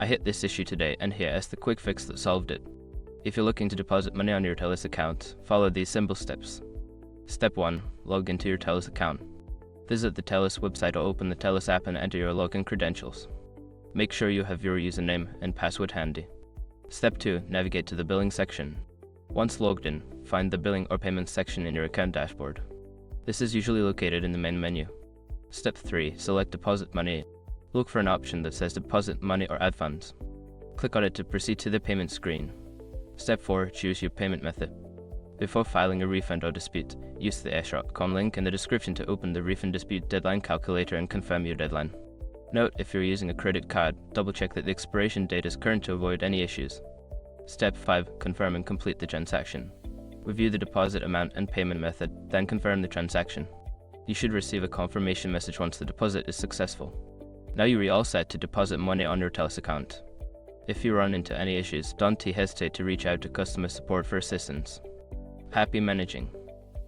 I hit this issue today and here is the quick fix that solved it. If you're looking to deposit money on your Telus account, follow these simple steps. Step 1. Log into your Telus account. Visit the Telus website or open the Telus app and enter your login credentials. Make sure you have your username and password handy. Step 2. Navigate to the billing section. Once logged in, find the billing or payments section in your account dashboard. This is usually located in the main menu. Step 3. Select Deposit Money. Look for an option that says Deposit Money or Add Funds. Click on it to proceed to the payment screen. Step 4. Choose your payment method. Before filing a refund or dispute, use the airshot.com link in the description to open the refund dispute deadline calculator and confirm your deadline. Note, if you're using a credit card, double check that the expiration date is current to avoid any issues. Step 5. Confirm and complete the transaction. Review the deposit amount and payment method, then confirm the transaction. You should receive a confirmation message once the deposit is successful. Now you're all set to deposit money on your Telus account. If you run into any issues, don't hesitate to reach out to customer support for assistance. Happy managing!